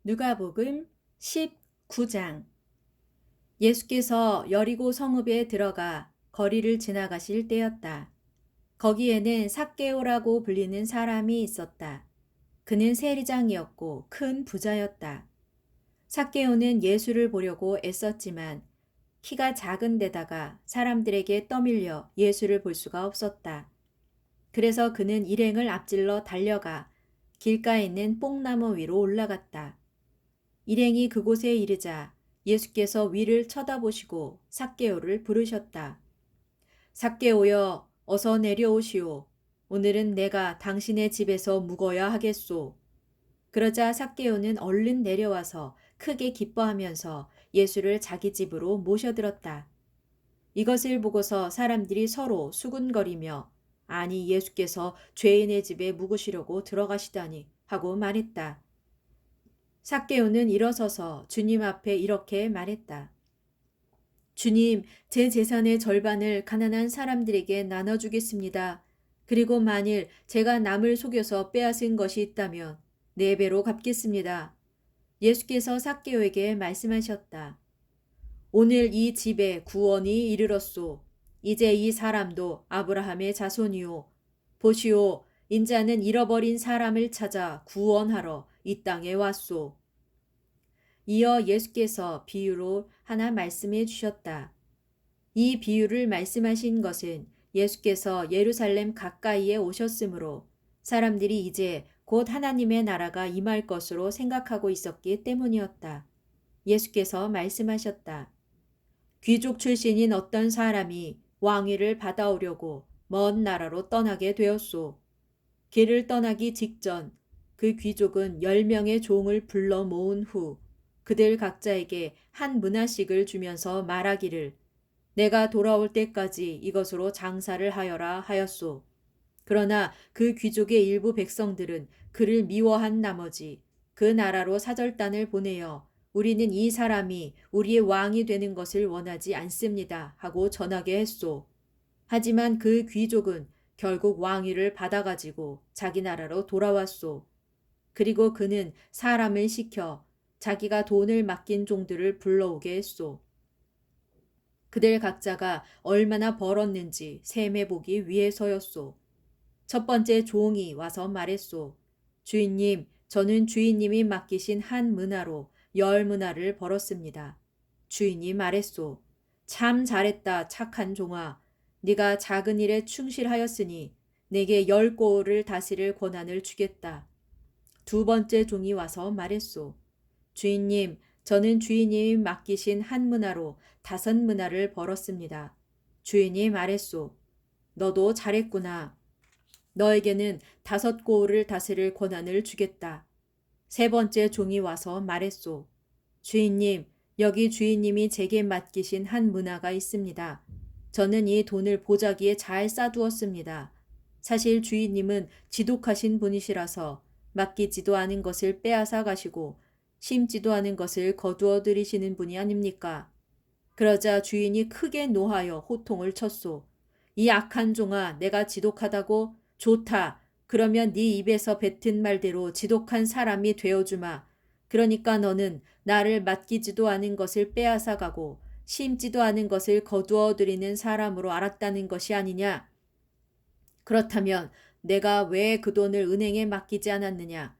누가복음 19장. 예수께서 여리고 성읍에 들어가 거리를 지나가실 때였다. 거기에는 삭개오라고 불리는 사람이 있었다. 그는 세리장이었고 큰 부자였다. 삭개오는 예수를 보려고 애썼지만 키가 작은 데다가 사람들에게 떠밀려 예수를 볼 수가 없었다. 그래서 그는 일행을 앞질러 달려가 길가에 있는 뽕나무 위로 올라갔다. 일행이 그곳에 이르자 예수께서 위를 쳐다보시고 삭개오를 부르셨다. 삭개오여, 어서 내려오시오. 오늘은 내가 당신의 집에서 묵어야 하겠소. 그러자 삭개오는 얼른 내려와서 크게 기뻐하면서 예수를 자기 집으로 모셔들었다. 이것을 보고서 사람들이 서로 수군거리며 아니 예수께서 죄인의 집에 묵으시려고 들어가시다니 하고 말했다. 삭개오는 일어서서 주님 앞에 이렇게 말했다. 주님, 제 재산의 절반을 가난한 사람들에게 나눠주겠습니다. 그리고 만일 제가 남을 속여서 빼앗은 것이 있다면 4배로 갚겠습니다. 예수께서 삭개오에게 말씀하셨다. 오늘 이 집에 구원이 이르렀소. 이제 이 사람도 아브라함의 자손이요. 보시오, 인자는 잃어버린 사람을 찾아 구원하러 이 땅에 왔소. 이어 예수께서 비유로 하나 말씀해 주셨다. 이 비유를 말씀하신 것은 예수께서 예루살렘 가까이에 오셨으므로 사람들이 이제 곧 하나님의 나라가 임할 것으로 생각하고 있었기 때문이었다. 예수께서 말씀하셨다. 귀족 출신인 어떤 사람이 왕위를 받아오려고 먼 나라로 떠나게 되었소. 길을 떠나기 직전 그 귀족은 10명의 종을 불러 모은 후 그들 각자에게 한 문화씩을 주면서 말하기를 내가 돌아올 때까지 이것으로 장사를 하여라 하였소. 그러나 그 귀족의 일부 백성들은 그를 미워한 나머지 그 나라로 사절단을 보내어 우리는 이 사람이 우리의 왕이 되는 것을 원하지 않습니다 하고 전하게 했소. 하지만 그 귀족은 결국 왕위를 받아가지고 자기 나라로 돌아왔소. 그리고 그는 사람을 시켜 자기가 돈을 맡긴 종들을 불러오게 했소. 그들 각자가 얼마나 벌었는지 셈해 보기 위해서였소. 첫 번째 종이 와서 말했소. 주인님, 저는 주인님이 맡기신 한 문화로 10문화를 벌었습니다. 주인이 말했소. 참 잘했다, 착한 종아. 네가 작은 일에 충실하였으니 내게 10고을을 다스릴 권한을 주겠다. 두 번째 종이 와서 말했소. 주인님, 저는 주인님이 맡기신 한 문화로 5문화를 벌었습니다. 주인이 말했소. 너도 잘했구나. 너에게는 5고을을 다스릴 권한을 주겠다. 세 번째 종이 와서 말했소. 주인님, 여기 주인님이 제게 맡기신 한 문화가 있습니다. 저는 이 돈을 보자기에 잘 싸두었습니다. 사실 주인님은 지독하신 분이시라서 맡기지도 않은 것을 빼앗아 가시고 심지도 않은 것을 거두어 들이시는 분이 아닙니까? 그러자 주인이 크게 노하여 호통을 쳤소. 이 악한 종아, 내가 지독하다고? 좋다. 그러면 네 입에서 뱉은 말대로 지독한 사람이 되어주마. 그러니까 너는 나를 맡기지도 않은 것을 빼앗아 가고 심지도 않은 것을 거두어 들이는 사람으로 알았다는 것이 아니냐? 그렇다면 내가 왜 그 돈을 은행에 맡기지 않았느냐?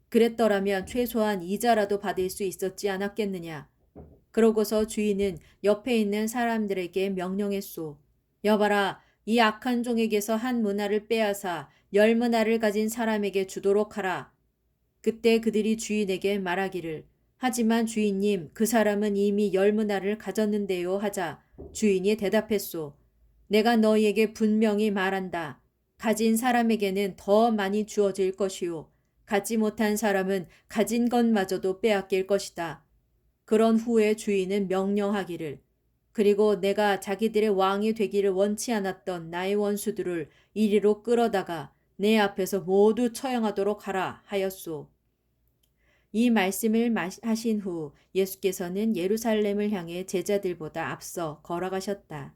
그랬더라면 최소한 이자라도 받을 수 있었지 않았겠느냐? 그러고서 주인은 옆에 있는 사람들에게 명령했소. 여봐라, 이 악한 종에게서 한 문화를 빼앗아 10문화를 가진 사람에게 주도록 하라. 그때 그들이 주인에게 말하기를 하지만 주인님, 그 사람은 이미 10문화를 가졌는데요 하자 주인이 대답했소. 내가 너희에게 분명히 말한다. 가진 사람에게는 더 많이 주어질 것이요. 갖지 못한 사람은 가진 것마저도 빼앗길 것이다. 그런 후에 주인은 명령하기를 그리고 내가 자기들의 왕이 되기를 원치 않았던 나의 원수들을 이리로 끌어다가 내 앞에서 모두 처형하도록 하라 하였소. 이 말씀을 하신 후 예수께서는 예루살렘을 향해 제자들보다 앞서 걸어가셨다.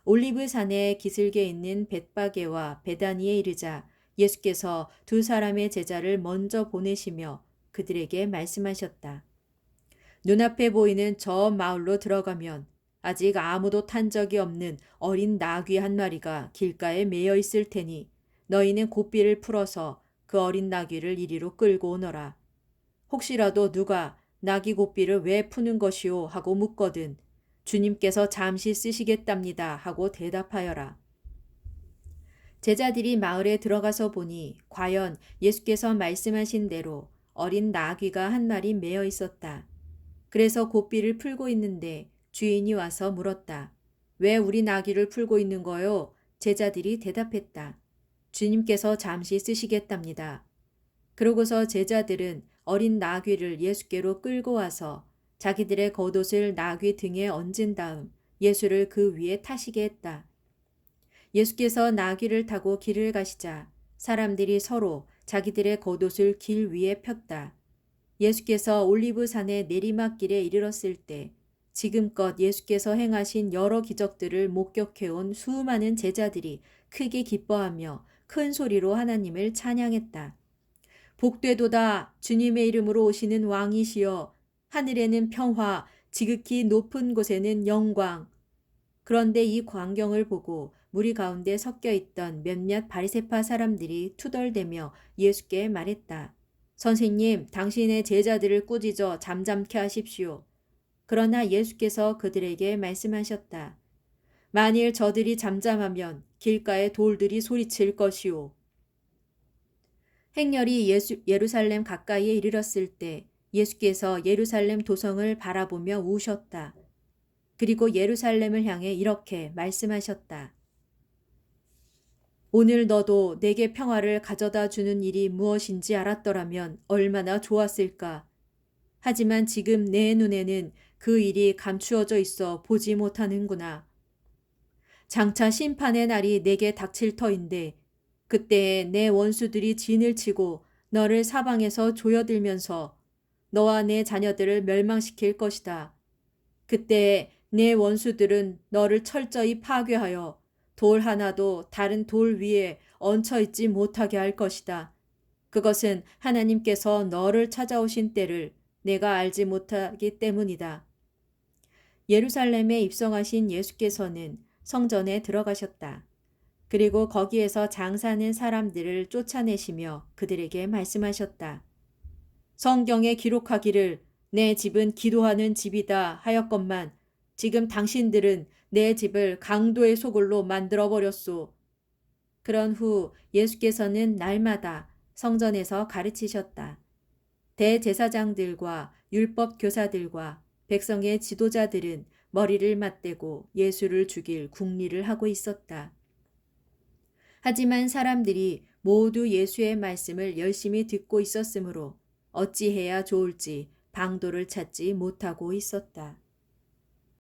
올리브산의 기슭에 있는 벳바게와 베다니에 이르자 예수께서 두 사람의 제자를 먼저 보내시며 그들에게 말씀하셨다. 눈앞에 보이는 저 마을로 들어가면 아직 아무도 탄 적이 없는 어린 나귀 한 마리가 길가에 매여 있을 테니 너희는 고삐를 풀어서 그 어린 나귀를 이리로 끌고 오너라. 혹시라도 누가 나귀 고삐를 왜 푸는 것이오 하고 묻거든 주님께서 잠시 쓰시겠답니다 하고 대답하여라. 제자들이 마을에 들어가서 보니 과연 예수께서 말씀하신 대로 어린 나귀가 한 마리 매여 있었다. 그래서 고삐를 풀고 있는데 주인이 와서 물었다. 왜 우리 나귀를 풀고 있는 거요? 제자들이 대답했다. 주님께서 잠시 쓰시겠답니다. 그러고서 제자들은 어린 나귀를 예수께로 끌고 와서 자기들의 겉옷을 나귀 등에 얹은 다음 예수를 그 위에 타시게 했다. 예수께서 나귀를 타고 길을 가시자 사람들이 서로 자기들의 겉옷을 길 위에 폈다. 예수께서 올리브산의 내리막길에 이르렀을 때 지금껏 예수께서 행하신 여러 기적들을 목격해온 수많은 제자들이 크게 기뻐하며 큰 소리로 하나님을 찬양했다. 복되도다 주님의 이름으로 오시는 왕이시여 하늘에는 평화 지극히 높은 곳에는 영광. 그런데 이 광경을 보고 무리 가운데 섞여 있던 몇몇 바리새파 사람들이 투덜대며 예수께 말했다. 선생님, 당신의 제자들을 꾸짖어 잠잠케 하십시오. 그러나 예수께서 그들에게 말씀하셨다. 만일 저들이 잠잠하면 길가에 돌들이 소리칠 것이오. 행렬이 예루살렘 가까이에 이르렀을 때 예수께서 예루살렘 도성을 바라보며 우셨다. 그리고 예루살렘을 향해 이렇게 말씀하셨다. 오늘 너도 내게 평화를 가져다 주는 일이 무엇인지 알았더라면 얼마나 좋았을까. 하지만 지금 내 눈에는 그 일이 감추어져 있어 보지 못하는구나. 장차 심판의 날이 내게 닥칠 터인데 그때에 내 원수들이 진을 치고 너를 사방에서 조여들면서 너와 내 자녀들을 멸망시킬 것이다. 그때에 내 원수들은 너를 철저히 파괴하여 돌 하나도 다른 돌 위에 얹혀 있지 못하게 할 것이다. 그것은 하나님께서 너를 찾아오신 때를 내가 알지 못하기 때문이다. 예루살렘에 입성하신 예수께서는 성전에 들어가셨다. 그리고 거기에서 장사하는 사람들을 쫓아내시며 그들에게 말씀하셨다. 성경에 기록하기를 내 집은 기도하는 집이다 하였건만 지금 당신들은 내 집을 강도의 소굴로 만들어버렸소. 그런 후 예수께서는 날마다 성전에서 가르치셨다. 대제사장들과 율법 교사들과 백성의 지도자들은 머리를 맞대고 예수를 죽일 궁리를 하고 있었다. 하지만 사람들이 모두 예수의 말씀을 열심히 듣고 있었으므로 어찌해야 좋을지 방도를 찾지 못하고 있었다.